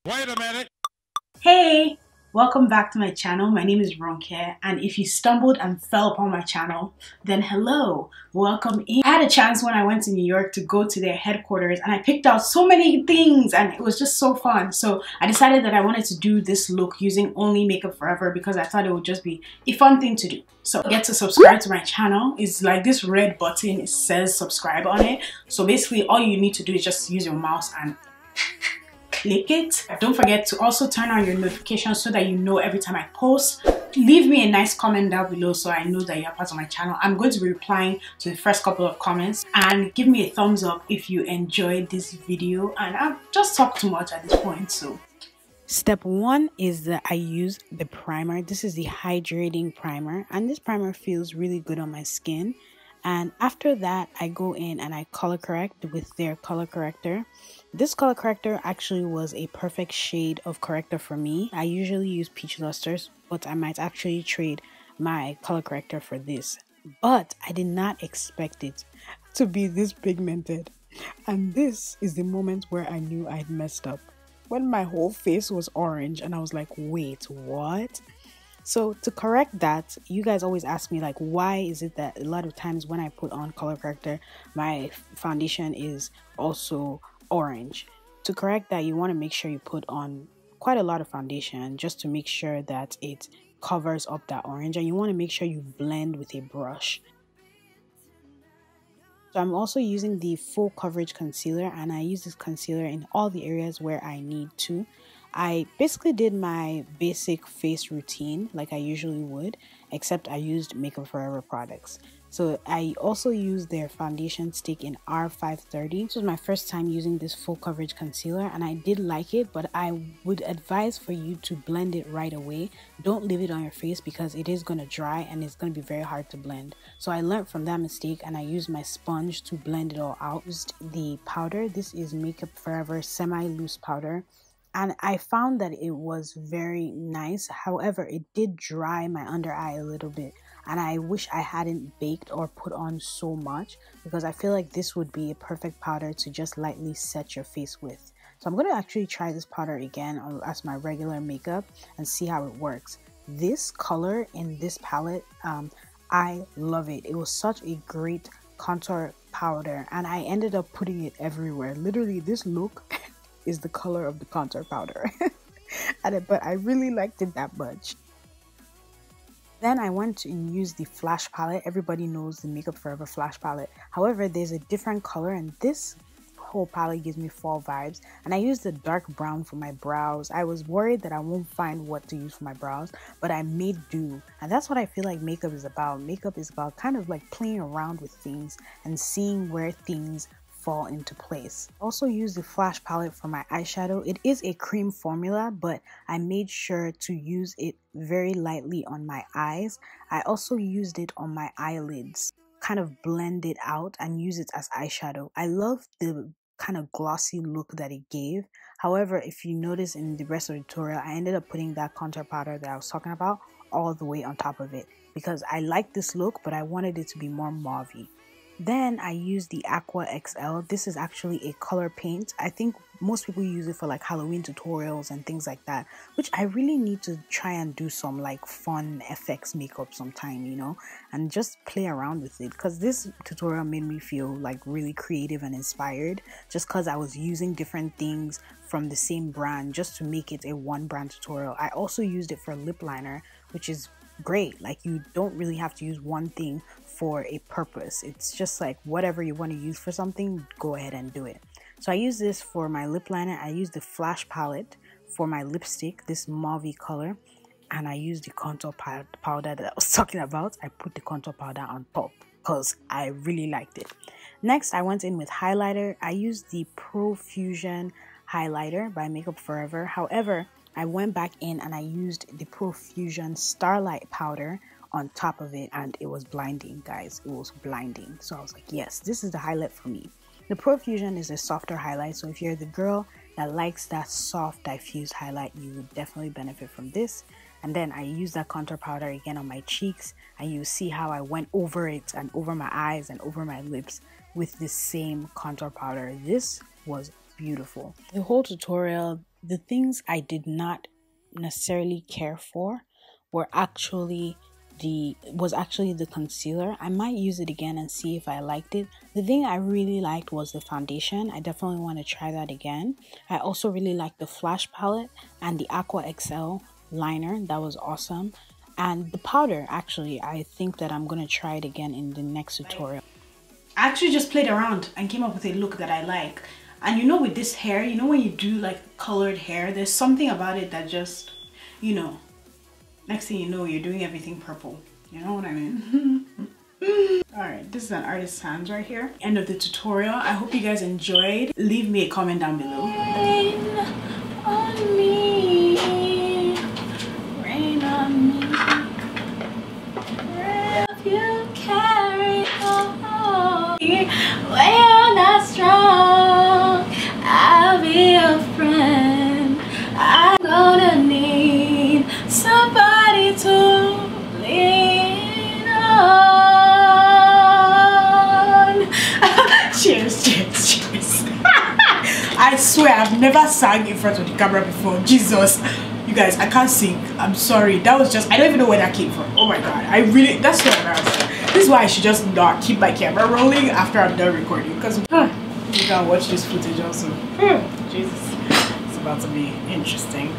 Wait a minute. Hey, welcome back to my channel. My name is Ronke, and if you stumbled and fell upon my channel, then hello, welcome in. I had a chance when I went to New York to go to their headquarters, and I picked out so many things, and it was just so fun. So I decided that I wanted to do this look using only Makeup Forever because I thought it would just be a fun thing to do. So get to subscribe to my channel. It's like this red button, it says subscribe on it. So basically all you need to do is just use your mouse and click it. Don't forget to also turn on your notifications so that you know every time I post. Leave me a nice comment down below so I know that you're part of my channel. I'm going to be replying to the first couple of comments, and give me a thumbs up if you enjoyed this video. And I've just talked too much at this point, so step one is that I use the primer. This is the hydrating primer, and this primer feels really good on my skin. And after that, I go in and I color correct with their color corrector. This color corrector actually was a perfect shade of corrector for me. I usually use peach lusters, but I might actually trade my color corrector for this. But I did not expect it to be this pigmented. And this is the moment where I knew I'd messed up. When my whole face was orange and I was like, wait, what? So to correct that, you guys always ask me like, why is it that a lot of times when I put on color corrector, my foundation is also orange? To correct that, you want to make sure you put on quite a lot of foundation just to make sure that it covers up that orange, and you want to make sure you blend with a brush. So I'm also using the full coverage concealer, and I use this concealer in all the areas where I need to. I basically did my basic face routine like I usually would, except I used Makeup Forever products. So I also used their foundation stick in R530. This was my first time using this full coverage concealer, and I did like it, but I would advise for you to blend it right away. Don't leave it on your face because it is going to dry and it's going to be very hard to blend. So I learned from that mistake, and I used my sponge to blend it all out. Used the powder. This is Makeup Forever semi-loose powder, and I found that it was very nice. However, it did dry my under eye a little bit, and I wish I hadn't baked or put on so much, because I feel like this would be a perfect powder to just lightly set your face with. So I'm going to actually try this powder again as my regular makeup and see how it works. This color in this palette, I love it. It was such a great contour powder, and I ended up putting it everywhere. Literally, this look is the color of the contour powder. But I really liked it that much. Then I went to use the Flash palette. Everybody knows the Makeup Forever Flash palette. However, there's a different color, and this whole palette gives me fall vibes. And I used the dark brown for my brows. I was worried that I won't find what to use for my brows, but I made do. And that's what I feel like makeup is about. Makeup is about kind of like playing around with things and seeing where things fall into place. Also use the Flash palette for my eyeshadow. It is a cream formula, but I made sure to use it very lightly on my eyes. I also used it on my eyelids, kind of blend it out and use it as eyeshadow. I love the kind of glossy look that it gave. However, if you notice in the rest of the tutorial, I ended up putting that contour powder that I was talking about all the way on top of it because I like this look, but I wanted it to be more mauvey. Then I use the Aqua XL. This is actually a color paint. I think most people use it for like Halloween tutorials and things like that, which I really need to try and do some like fun FX makeup sometime, you know, and just play around with it, because this tutorial made me feel like really creative and inspired just because I was using different things from the same brand just to make it a one brand tutorial. I also used it for lip liner, which is great. Like, you don't really have to use one thing for a purpose. It's just like whatever you want to use for something, go ahead and do it. So I use this for my lip liner. I use the Flash palette for my lipstick, this mauve color, and I use the contour powder that I was talking about. I put the contour powder on top because I really liked it. Next, I went in with highlighter. I used the Profusion highlighter by Makeup Forever. However, I went back in and I used the Profusion Starlight powder on top of it, and it was blinding, guys. It was blinding. So I was like, yes, this is the highlight for me. The Profusion is a softer highlight, so if you're the girl that likes that soft diffused highlight, you would definitely benefit from this. And then I used that contour powder again on my cheeks, and you see how I went over it and over my eyes and over my lips with the same contour powder. This was beautiful. The whole tutorial, the things I did not necessarily care for was actually the concealer. I might use it again and see if I liked it. The thing I really liked was the foundation. I definitely want to try that again. I also really liked the Flash palette and the Aqua XL liner. That was awesome. And the powder, actually, I think that I'm gonna try it again in the next tutorial. I actually just played around and came up with a look that I like. And you know, with this hair, you know when you do like colored hair, there's something about it that just, you know, next thing you know, you're doing everything purple. You know what I mean? Alright, this is an artist's hands right here. End of the tutorial. I hope you guys enjoyed. Leave me a comment down below. Rain on me. Rain on me. If you carry on when you're not strong, I'll be your friend. I'm gonna need somebody to lean on. Cheers, cheers, cheers. I swear I've never sang in front of the camera before. Jesus. You guys, I can't sing. I'm sorry. That was just, I don't even know where that came from. Oh my god. That's so embarrassing. This is why I should just not keep my camera rolling after I'm done recording. Because you can watch this footage also. Jesus. It's about to be interesting.